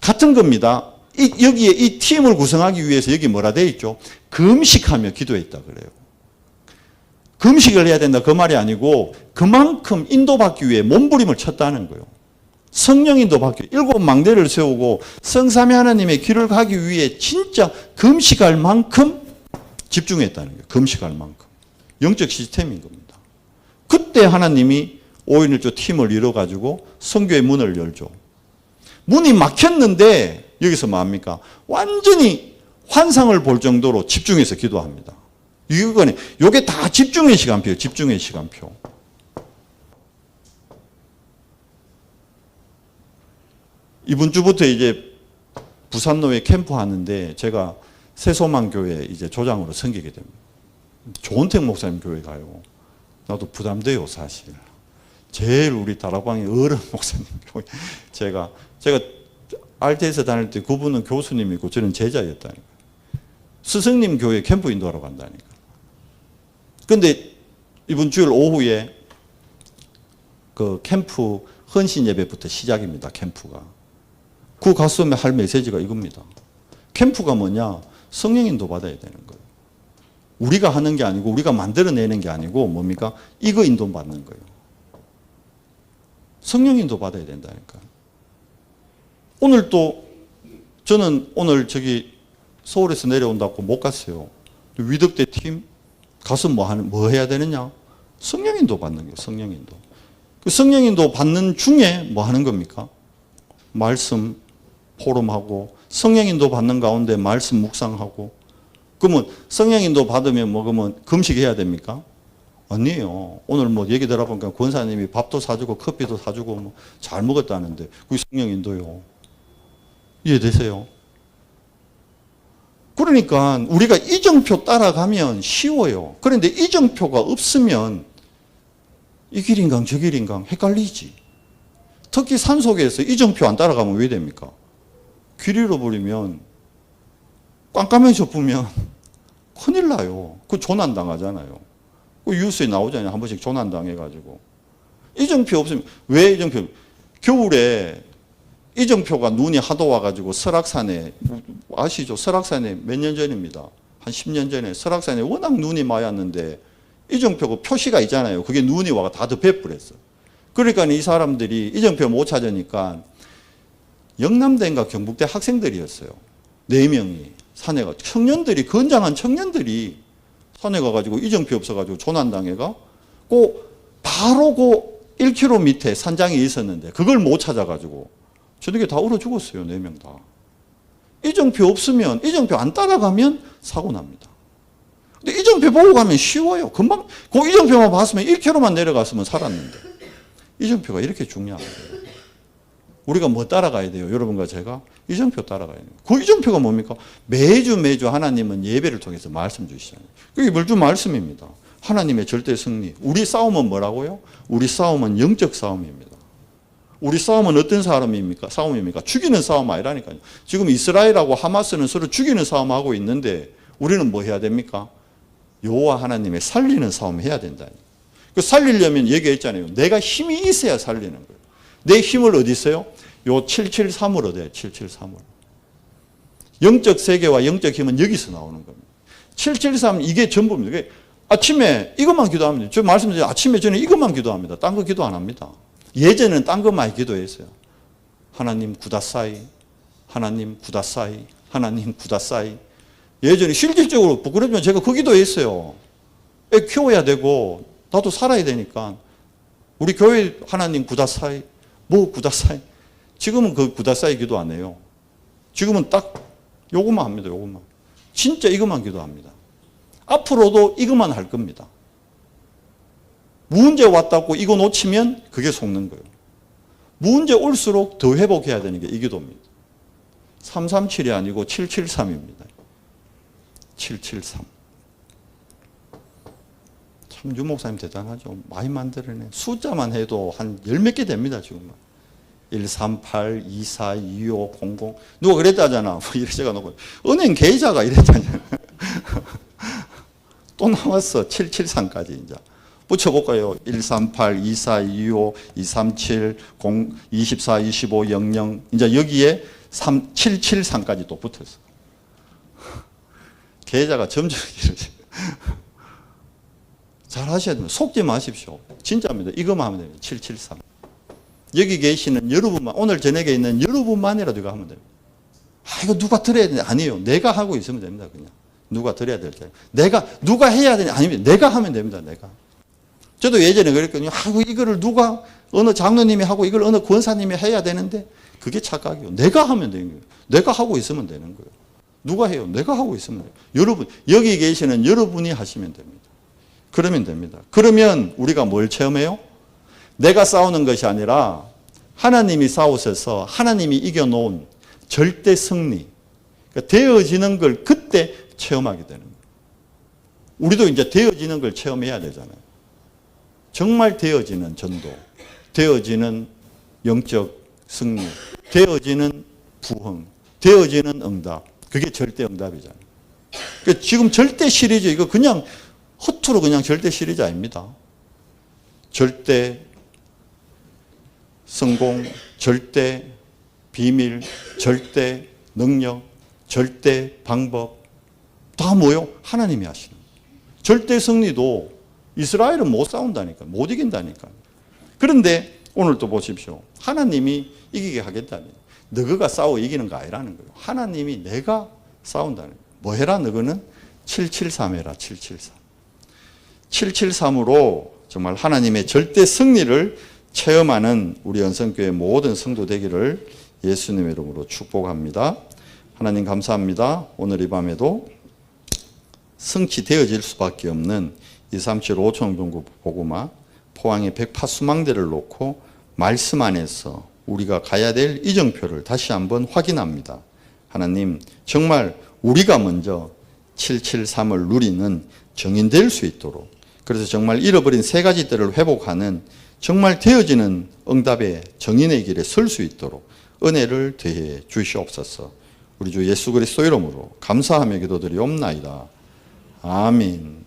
같은 겁니다. 여기에 이 팀을 구성하기 위해서 여기 뭐라 돼 있죠? 금식하며 기도했다 그래요. 금식을 해야 된다 그 말이 아니고 그만큼 인도받기 위해 몸부림을 쳤다는 거예요. 성령 인도받기 7 망대를 세우고 성삼위 하나님의 길을 가기 위해 진짜 금식할 만큼 집중했다는 거예요. 금식할 만큼. 영적 시스템인 겁니다. 그때 하나님이 5.16조 팀을 이뤄가지고 선교의 문을 열죠. 문이 막혔는데 여기서 뭐합니까? 완전히 환상을 볼 정도로 집중해서 기도합니다. 이게 다 집중의 시간표예요. 집중의 시간표. 이번 주부터 이제 부산로에 캠프 하는데 제가 새소망교회 이제 조장으로 섬기게 됩니다. 조은택 목사님 교회 가요. 나도 부담돼요, 사실. 제일 우리 다락방의 어른 목사님 교회. 제가 RT에서 다닐 때 그분은 교수님이고 저는 제자였다니까. 스승님 교회 캠프 인도하러 간다니까. 근데 이번 주일 오후에 그 캠프 헌신 예배부터 시작입니다. 캠프가. 그 가수에 할 메시지가 이겁니다. 캠프가 뭐냐? 성령 인도 받아야 되는 거예요. 우리가 하는 게 아니고 우리가 만들어내는 게 아니고 뭡니까? 이거 인도 받는 거예요. 성령 인도 받아야 된다니까. 오늘 또 저는 오늘 저기 서울에서 내려온다고 못 갔어요. 위덕대 팀 가서 뭐 해야 되느냐? 성령 인도 받는 거예요. 성령 인도. 그 성령 인도 받는 중에 뭐 하는 겁니까? 말씀 포럼하고 성령 인도 받는 가운데 말씀 묵상하고. 그러면 성령 인도 받으면 뭐 그러면 금식해야 됩니까? 아니에요. 오늘 뭐 얘기 들어보니까 권사님이 밥도 사주고 커피도 사주고 뭐 잘 먹었다는데 그게 성령 인도요. 이해되세요? 그러니까 우리가 이정표 따라가면 쉬워요. 그런데 이정표가 없으면 이 길인가 저 길인가 헷갈리지. 특히 산속에서 이정표 안 따라가면 왜 됩니까? 길 잃어버리면 깜깜해져 보면 큰일 나요. 그 조난당하잖아요. 그 뉴스에 나오잖아요. 한 번씩 조난당해가지고. 이정표 없으면 왜 이정표? 겨울에 이정표가 눈이 하도 와가지고 설악산에 아시죠? 설악산에 몇 년 전입니다. 한 10년 전에 설악산에 워낙 눈이 많이 왔는데 이정표가 표시가 있잖아요. 그게 눈이 와가 다 덮여버렸어. 그러니까 이 사람들이 이정표 못 찾으니까 영남대인가 경북대 학생들이었어요. 4명이 산에 가 청년들이 건장한 청년들이 산에 가가지고 이정표 없어가지고 조난당해가 바로 그 1km 밑에 산장에 있었는데 그걸 못 찾아가지고 저녁에 다 얼어 죽었어요. 4명 다. 이정표 없으면 이정표 안 따라가면 사고 납니다. 근데 이정표 보고 가면 쉬워요. 금방 그 이정표만 봤으면 1km만 내려갔으면 살았는데 이정표가 이렇게 중요한 거예요. 우리가 뭐 따라가야 돼요? 여러분과 제가 이정표 따라가야 돼요. 그 이정표가 뭡니까? 매주 하나님은 예배를 통해서 말씀 주시잖아요. 그게 물주 말씀입니다. 하나님의 절대 승리. 우리 싸움은 뭐라고요? 우리 싸움은 영적 싸움입니다. 우리 싸움은 어떤 싸움입니까? 죽이는 싸움 아니라니까요. 지금 이스라엘하고 하마스는 서로 죽이는 싸움하고 있는데 우리는 뭐 해야 됩니까? 여호와 하나님의 살리는 싸움 해야 된다니. 그 살리려면 얘기했잖아요. 내가 힘이 있어야 살리는 거예요. 내 힘을 어디 있어요? 요 773을 얻어요. 773을. 영적 세계와 영적 힘은 여기서 나오는 겁니다. 773 이게 전부입니다. 아침에 이것만 기도합니다. 저 말씀드린 아침에 저는 이것만 기도합니다. 딴 거 기도 안 합니다. 예전에는 딴 거 많이 기도했어요. 하나님 구다사이, 하나님 구다사이, 하나님 구다사이. 예전에 실질적으로 부끄러우면 제가 그 기도했어요. 애 키워야 되고 나도 살아야 되니까 우리 교회 하나님 구다사이, 뭐 구다사이. 지금은 그 구다사이 기도 안 해요. 지금은 딱 요것만 합니다. 요것만. 진짜 이것만 기도합니다. 앞으로도 이것만 할 겁니다. 문제 왔다고 이거 놓치면 그게 속는 거예요. 문제 올수록 더 회복해야 되는 게 이 기도입니다. 337이 아니고 773입니다. 773. 참 유 목사님 대단하죠. 많이 만들어내. 숫자만 해도 한 열 몇 개 됩니다. 지금 138, 24, 25, 00. 누가 그랬다잖아. 이래 적어놓고 은행 계좌가 이랬다잖아. 또 나왔어. 773까지 이제. 붙여볼까요? 138, 24, 25, 237, 0, 24, 25, 00. 이제 여기에 773까지 또 붙었어. 계좌가 점점 길어져요. 잘 하셔야 됩니다. 속지 마십시오. 진짜입니다. 이거만 하면 됩니다. 773. 여기 계시는 여러분만, 오늘 저녁에 있는 여러분만이라도 이거 하면 됩니다. 아, 이거 누가 들어야 되냐? 아니에요. 내가 하고 있으면 됩니다. 그냥. 누가 들어야 될 때. 누가 해야 되냐? 아닙니다. 내가 하면 됩니다. 내가. 저도 예전에 그랬거든요. 아이고, 이거를 누가, 어느 장로님이 하고 이걸 어느 권사님이 해야 되는데, 그게 착각이에요. 내가 하면 되는 거예요. 내가 하고 있으면 되는 거예요. 누가 해요? 내가 하고 있으면 돼요. 여러분, 여기 계시는 여러분이 하시면 됩니다. 그러면 됩니다. 그러면 우리가 뭘 체험해요? 내가 싸우는 것이 아니라 하나님이 싸우셔서 하나님이 이겨놓은 절대 승리. 그러니까 되어지는 걸 그때 체험하게 되는 거예요. 우리도 이제 되어지는 걸 체험해야 되잖아요. 정말 되어지는 전도, 되어지는 영적 승리, 되어지는 부흥, 되어지는 응답. 그게 절대 응답이잖아요. 그러니까 지금 절대 시리즈, 이거 그냥 허투루 그냥 절대 시리즈 아닙니다. 절대 성공, 절대 비밀, 절대 능력, 절대 방법. 다 뭐요? 하나님이 하시는 거예요. 절대 승리도 이스라엘은 못 싸운다니까, 못 이긴다니까. 그런데 오늘 또 보십시오. 하나님이 이기게 하겠다니. 너가 싸워 이기는 거 아니라는 거예요. 하나님이 내가 싸운다는 거예요. 뭐 해라 너는? 773 해라. 773. 773으로 정말 하나님의 절대 승리를 체험하는 우리 연성교회 모든 성도 되기를 예수님의 이름으로 축복합니다. 하나님 감사합니다. 오늘 이 밤에도 성취되어질 수밖에 없는 237 5청동구 복음화 포항의 108수망대를 놓고 말씀 안에서 우리가 가야 될 이정표를 다시 한번 확인합니다. 하나님, 정말 우리가 먼저 773을 누리는 정인될 수 있도록, 그래서 정말 잃어버린 세 가지 뜰을 회복하는 정말 되어지는 응답의 정인의 길에 설 수 있도록 은혜를 더해 주시옵소서. 우리 주 예수 그리스도 이름으로 감사하며 기도드리옵나이다. 아멘.